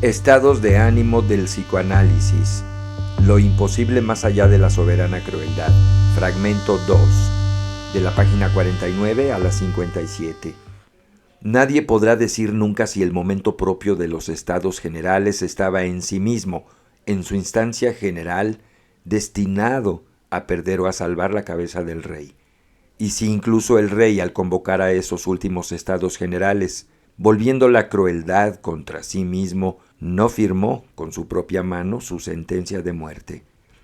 Estados de ánimo del psicoanálisis. Lo imposible más allá de la soberana crueldad. Fragmento 2, de la página 49 a la 57. Nadie podrá decir nunca si el momento propio de los estados generales estaba en sí mismo, en su instancia general, destinado a perder o a salvar la cabeza del rey. Y si incluso el rey, al convocar a esos últimos estados generales, volviendo la crueldad contra sí mismo, no firmó con su propia mano su sentencia de muerte.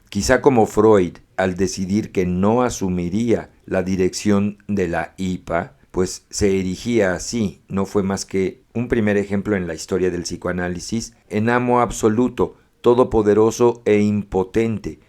Quizá como Freud, al decidir que no asumiría la dirección de la IPA, pues se erigía así, no fue más que un primer ejemplo en la historia del psicoanálisis, en amo absoluto, todopoderoso e impotente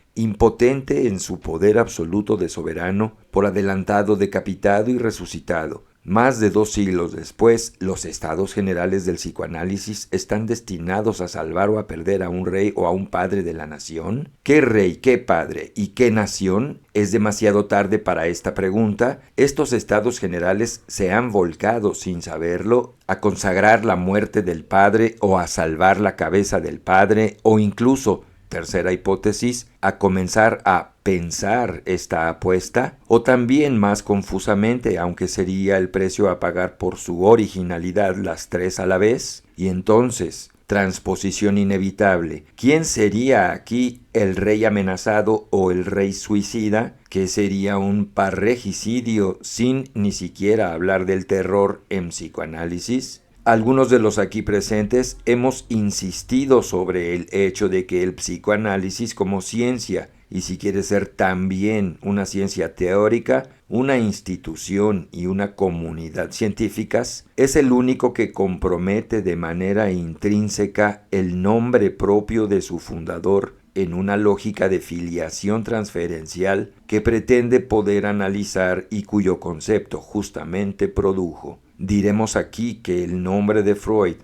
en su poder absoluto de soberano, por adelantado, decapitado y resucitado. Más de 2 siglos después, los estados generales del psicoanálisis están destinados a salvar o a perder a un rey o a un padre de la nación. ¿Qué rey, qué padre y qué nación? Es demasiado tarde para esta pregunta. Estos estados generales se han volcado, sin saberlo, a consagrar la muerte del padre o a salvar la cabeza del padre o incluso, tercera hipótesis, a comenzar a pensar esta apuesta, o también más confusamente, aunque sería el precio a pagar por su originalidad las 3 a la vez, y entonces, transposición inevitable, ¿quién sería aquí el rey amenazado o el rey suicida? ¿Qué sería un parregicidio sin ni siquiera hablar del terror en psicoanálisis? Algunos de los aquí presentes hemos insistido sobre el hecho de que el psicoanálisis como ciencia, y si quiere ser también una ciencia teórica, una institución y una comunidad científicas, es el único que compromete de manera intrínseca el nombre propio de su fundador en una lógica de filiación transferencial que pretende poder analizar y cuyo concepto justamente produjo. Diremos aquí que el nombre de Freud,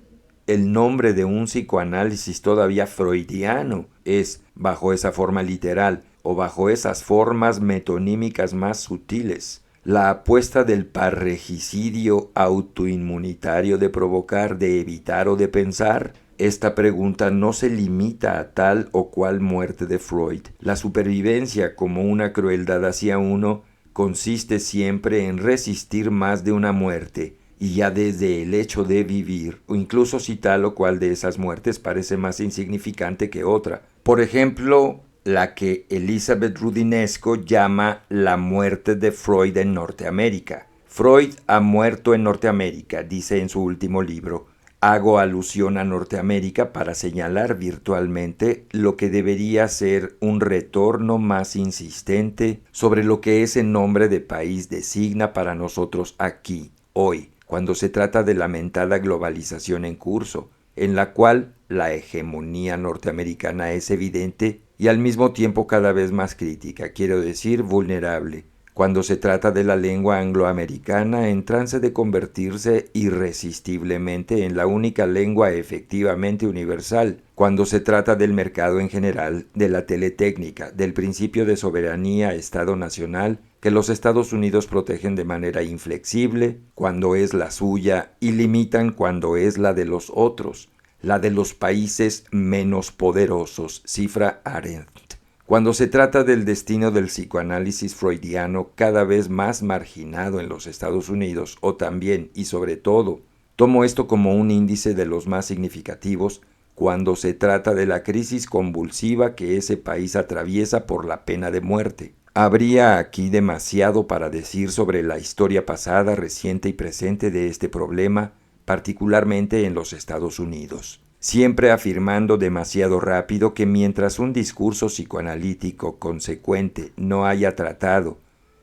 el nombre de un psicoanálisis todavía freudiano, es, bajo esa forma literal o bajo esas formas metonímicas más sutiles, la apuesta del parregicidio autoinmunitario de provocar, de evitar o de pensar. Esta pregunta no se limita a tal o cual muerte de Freud. La supervivencia como una crueldad hacia uno consiste siempre en resistir más de una muerte, y ya desde el hecho de vivir, o incluso si tal o cual de esas muertes parece más insignificante que otra. Por ejemplo, la que Elizabeth Roudinesco llama la muerte de Freud en Norteamérica. Freud ha muerto en Norteamérica, dice en su último libro. Hago alusión a Norteamérica para señalar virtualmente lo que debería ser un retorno más insistente sobre lo que ese nombre de país designa para nosotros aquí, hoy, cuando se trata de la lamentada globalización en curso, en la cual la hegemonía norteamericana es evidente y al mismo tiempo cada vez más crítica, quiero decir vulnerable, cuando se trata de la lengua angloamericana en trance de convertirse irresistiblemente en la única lengua efectivamente universal, cuando se trata del mercado en general, de la teletécnica, del principio de soberanía Estado nacional, que los Estados Unidos protegen de manera inflexible cuando es la suya y limitan cuando es la de los otros, la de los países menos poderosos, cifra Arendt. Cuando se trata del destino del psicoanálisis freudiano cada vez más marginado en los Estados Unidos, o también y sobre todo, tomo esto como un índice de los más significativos, cuando se trata de la crisis convulsiva que ese país atraviesa por la pena de muerte. Habría aquí demasiado para decir sobre la historia pasada, reciente y presente de este problema, particularmente en los Estados Unidos. Siempre afirmando demasiado rápido que mientras un discurso psicoanalítico consecuente no haya tratado,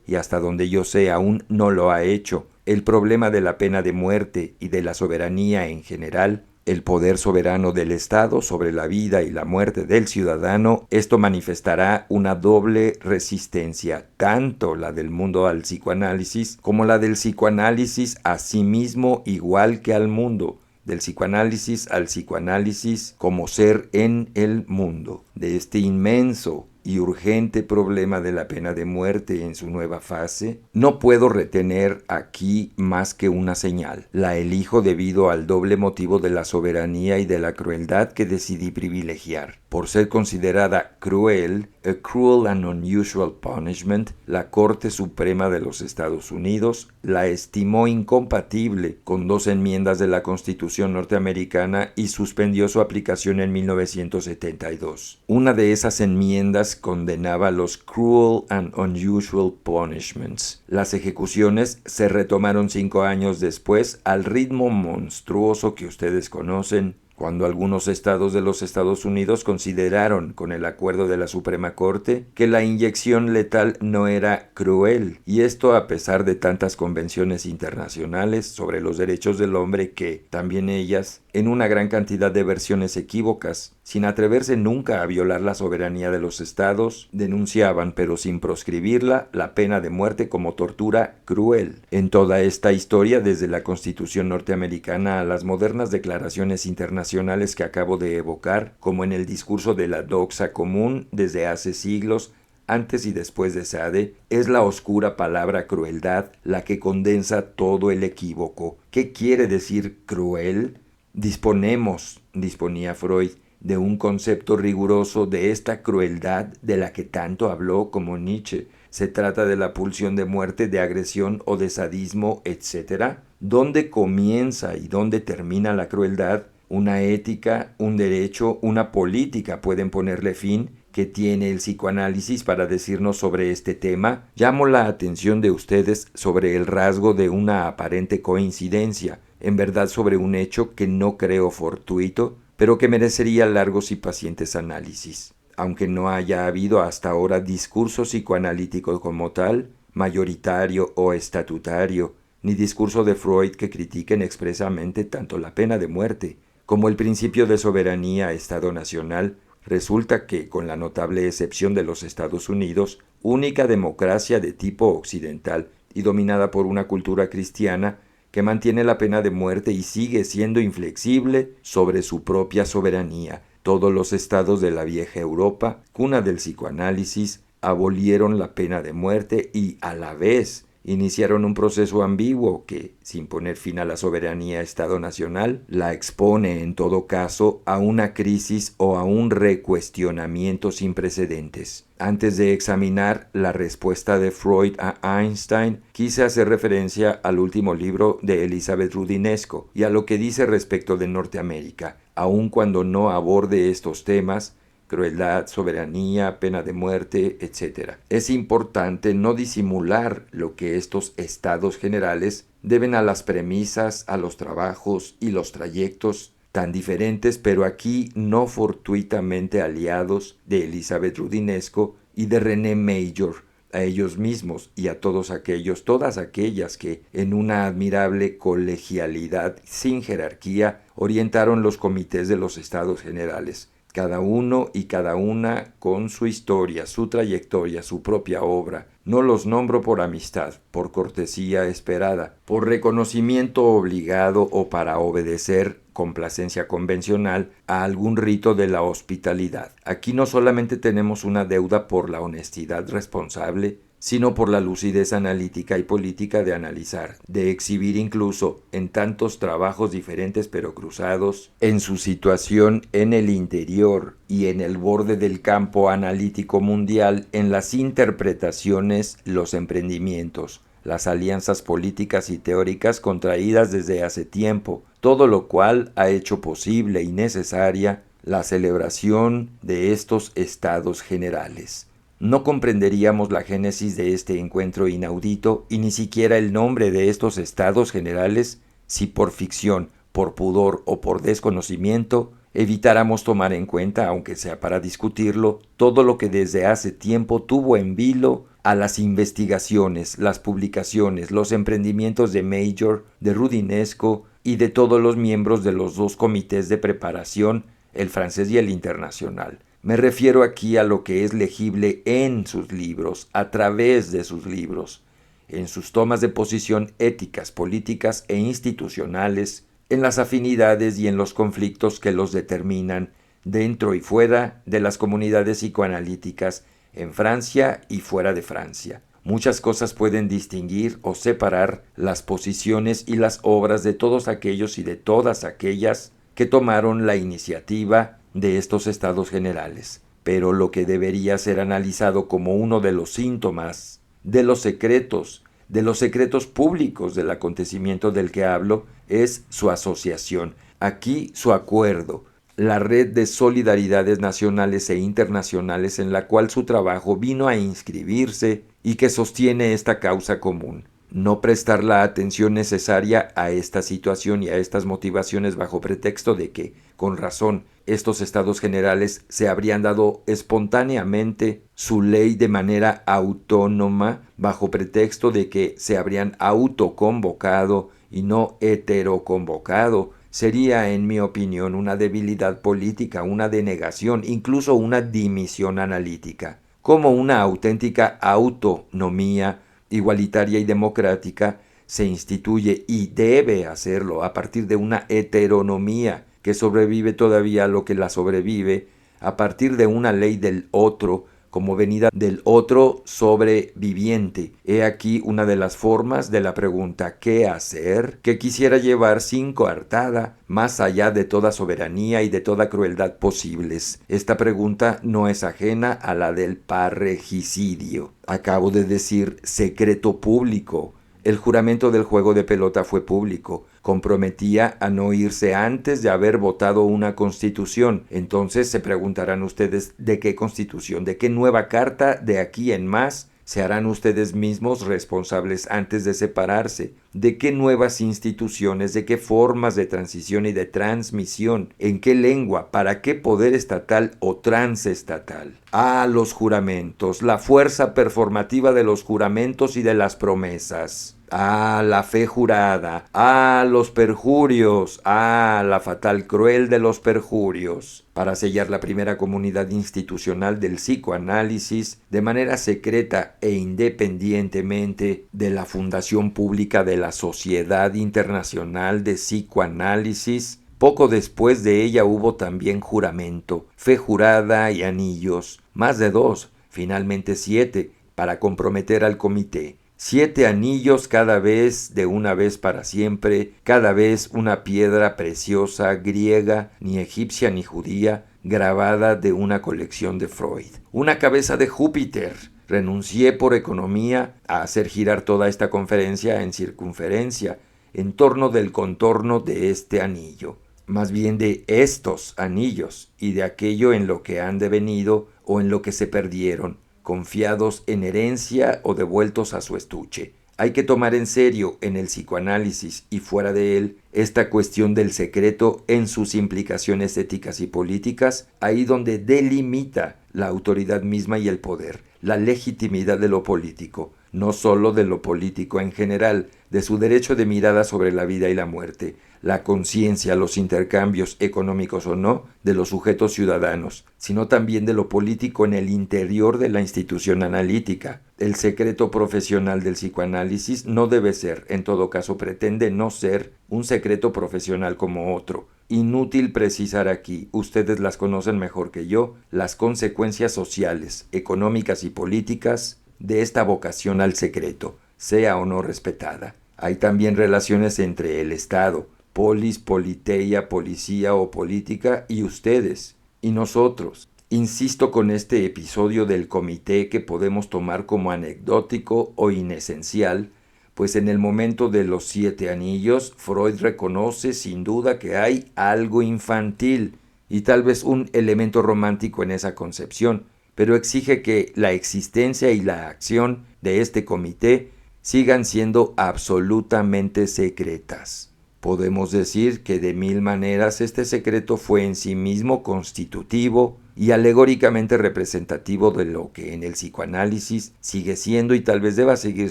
y hasta donde yo sé aún no lo ha hecho, el problema de la pena de muerte y de la soberanía en general, el poder soberano del Estado sobre la vida y la muerte del ciudadano, esto manifestará una doble resistencia, tanto la del mundo al psicoanálisis como la del psicoanálisis a sí mismo igual que al mundo, del psicoanálisis al psicoanálisis como ser en el mundo, de este inmenso y urgente problema de la pena de muerte en su nueva fase, no puedo retener aquí más que una señal. La elijo debido al doble motivo de la soberanía y de la crueldad que decidí privilegiar. Por ser considerada cruel, a cruel and unusual punishment, la Corte Suprema de los Estados Unidos la estimó incompatible con 2 enmiendas de la Constitución norteamericana y suspendió su aplicación en 1972. Una de esas enmiendas condenaba los cruel and unusual punishments. Las ejecuciones se retomaron 5 años después al ritmo monstruoso que ustedes conocen, cuando algunos estados de los Estados Unidos consideraron, con el acuerdo de la Suprema Corte, que la inyección letal no era cruel, y esto a pesar de tantas convenciones internacionales sobre los derechos del hombre que, también ellas, en una gran cantidad de versiones equívocas, sin atreverse nunca a violar la soberanía de los estados, denunciaban, pero sin proscribirla, la pena de muerte como tortura cruel. En toda esta historia, desde la Constitución norteamericana a las modernas declaraciones internacionales que acabo de evocar, como en el discurso de la doxa común desde hace siglos, antes y después de Sade, es la oscura palabra crueldad la que condensa todo el equívoco. ¿Qué quiere decir cruel? Disponía Freud, de un concepto riguroso de esta crueldad de la que tanto habló como Nietzsche. Se trata de la pulsión de muerte, de agresión o de sadismo, etc. ¿Dónde comienza y dónde termina la crueldad? Una ética, un derecho, una política pueden ponerle fin. ¿Qué tiene el psicoanálisis para decirnos sobre este tema? Llamo la atención de ustedes sobre el rasgo de una aparente coincidencia, en verdad sobre un hecho que no creo fortuito, pero que merecería largos y pacientes análisis. Aunque no haya habido hasta ahora discurso psicoanalítico como tal, mayoritario o estatutario, ni discurso de Freud que critiquen expresamente tanto la pena de muerte como el principio de soberanía Estado nacional, resulta que, con la notable excepción de los Estados Unidos, única democracia de tipo occidental y dominada por una cultura cristiana, que mantiene la pena de muerte y sigue siendo inflexible sobre su propia soberanía. Todos los estados de la vieja Europa, cuna del psicoanálisis, abolieron la pena de muerte y, a la vez, iniciaron un proceso ambiguo que, sin poner fin a la soberanía Estado nacional, la expone en todo caso a una crisis o a un recuestionamiento sin precedentes. Antes de examinar la respuesta de Freud a Einstein, quise hacer referencia al último libro de Elizabeth Roudinesco y a lo que dice respecto de Norteamérica, aun cuando no aborde estos temas, crueldad, soberanía, pena de muerte, etc. Es importante no disimular lo que estos estados generales deben a las premisas, a los trabajos y los trayectos tan diferentes, pero aquí no fortuitamente aliados, de Elizabeth Roudinesco y de René Major, a ellos mismos y a todos aquellos, todas aquellas que, en una admirable colegialidad sin jerarquía, orientaron los comités de los estados generales. Cada uno y cada una con su historia, su trayectoria, su propia obra. No los nombro por amistad, por cortesía esperada, por reconocimiento obligado o para obedecer complacencia convencional a algún rito de la hospitalidad. Aquí no solamente tenemos una deuda por la honestidad responsable, sino por la lucidez analítica y política de analizar, de exhibir incluso en tantos trabajos diferentes pero cruzados, en su situación en el interior y en el borde del campo analítico mundial, en las interpretaciones, los emprendimientos, las alianzas políticas y teóricas contraídas desde hace tiempo, todo lo cual ha hecho posible y necesaria la celebración de estos estados generales. No comprenderíamos la génesis de este encuentro inaudito y ni siquiera el nombre de estos estados generales si por ficción, por pudor o por desconocimiento evitáramos tomar en cuenta, aunque sea para discutirlo, todo lo que desde hace tiempo tuvo en vilo a las investigaciones, las publicaciones, los emprendimientos de Major, de Roudinesco y de todos los miembros de los 2 comités de preparación, el francés y el internacional. Me refiero aquí a lo que es legible en sus libros, a través de sus libros, en sus tomas de posición éticas, políticas e institucionales, en las afinidades y en los conflictos que los determinan dentro y fuera de las comunidades psicoanalíticas en Francia y fuera de Francia. Muchas cosas pueden distinguir o separar las posiciones y las obras de todos aquellos y de todas aquellas que tomaron la iniciativa de estos estados generales. Pero lo que debería ser analizado como uno de los síntomas de los secretos públicos del acontecimiento del que hablo, es su asociación. Aquí su acuerdo, la red de solidaridades nacionales e internacionales en la cual su trabajo vino a inscribirse y que sostiene esta causa común. No prestar la atención necesaria a esta situación y a estas motivaciones bajo pretexto de que, con razón, estos estados generales se habrían dado espontáneamente su ley de manera autónoma bajo pretexto de que se habrían autoconvocado y no heteroconvocado, sería, en mi opinión, una debilidad política, una denegación, incluso una dimisión analítica. Como una auténtica autonomía igualitaria y democrática se instituye y debe hacerlo a partir de una heteronomía que sobrevive todavía a lo que la sobrevive, a partir de una ley del otro, como venida del otro sobreviviente. He aquí una de las formas de la pregunta ¿qué hacer?, que quisiera llevar sin coartada, más allá de toda soberanía y de toda crueldad posibles. Esta pregunta no es ajena a la del parricidio. Acabo de decir secreto público. El juramento del juego de pelota fue público. Comprometía a no irse antes de haber votado una constitución. Entonces se preguntarán ustedes ¿de qué constitución? ¿De qué nueva carta de aquí en más se harán ustedes mismos responsables antes de separarse? ¿De qué nuevas instituciones? ¿De qué formas de transición y de transmisión? ¿En qué lengua? ¿Para qué poder estatal o transestatal? Ah, los juramentos, la fuerza performativa de los juramentos y de las promesas. Ah, la fe jurada. Ah, los perjurios. Ah, la fatal cruel de los perjurios. Para sellar la primera comunidad institucional del psicoanálisis de manera secreta e independientemente de la fundación pública de la Sociedad Internacional de Psicoanálisis, poco después de ella hubo también juramento, fe jurada y anillos, más de 2, finalmente 7, para comprometer al comité. 7 anillos cada vez, de una vez para siempre, cada vez una piedra preciosa, griega, ni egipcia ni judía, grabada de una colección de Freud. Una cabeza de Júpiter. Renuncié por economía a hacer girar toda esta conferencia en circunferencia, en torno del contorno de este anillo. Más bien de estos anillos y de aquello en lo que han devenido o en lo que se perdieron, confiados en herencia o devueltos a su estuche. Hay que tomar en serio en el psicoanálisis y fuera de él esta cuestión del secreto en sus implicaciones éticas y políticas, ahí donde delimita la autoridad misma y el poder, la legitimidad de lo político, no solo de lo político en general, de su derecho de mirada sobre la vida y la muerte, la conciencia, los intercambios económicos o no de los sujetos ciudadanos, sino también de lo político en el interior de la institución analítica. El secreto profesional del psicoanálisis no debe ser, en todo caso pretende no ser, un secreto profesional como otro. Inútil precisar aquí, ustedes las conocen mejor que yo, las consecuencias sociales, económicas y políticas de esta vocación al secreto, sea o no respetada. Hay también relaciones entre el Estado, polis, politeia, policía o política, y ustedes, y nosotros. Insisto con este episodio del comité que podemos tomar como anecdótico o inesencial, pues en el momento de los 7 anillos, Freud reconoce sin duda que hay algo infantil y tal vez un elemento romántico en esa concepción, pero exige que la existencia y la acción de este comité sigan siendo absolutamente secretas. Podemos decir que de 1000 maneras este secreto fue en sí mismo constitutivo y alegóricamente representativo de lo que en el psicoanálisis sigue siendo y tal vez deba seguir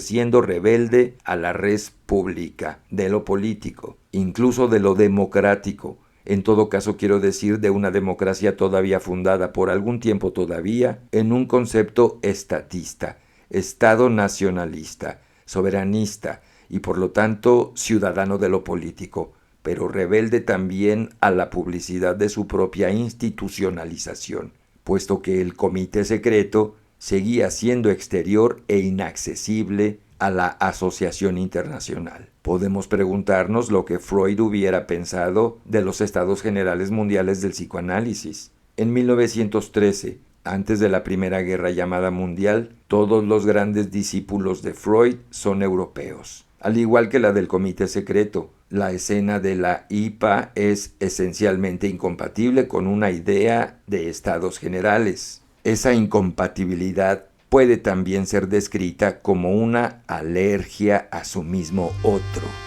siendo rebelde a la res pública, de lo político, incluso de lo democrático. En todo caso quiero decir de una democracia todavía fundada por algún tiempo todavía en un concepto estatista, Estado nacionalista, soberanista, y por lo tanto ciudadano de lo político, pero rebelde también a la publicidad de su propia institucionalización, puesto que el comité secreto seguía siendo exterior e inaccesible a la asociación internacional. Podemos preguntarnos lo que Freud hubiera pensado de los estados generales mundiales del psicoanálisis. En 1913, antes de la Primera Guerra llamada Mundial, todos los grandes discípulos de Freud son europeos. Al igual que la del Comité Secreto, la escena de la IPA es esencialmente incompatible con una idea de estados generales. Esa incompatibilidad puede también ser descrita como una alergia a su mismo otro.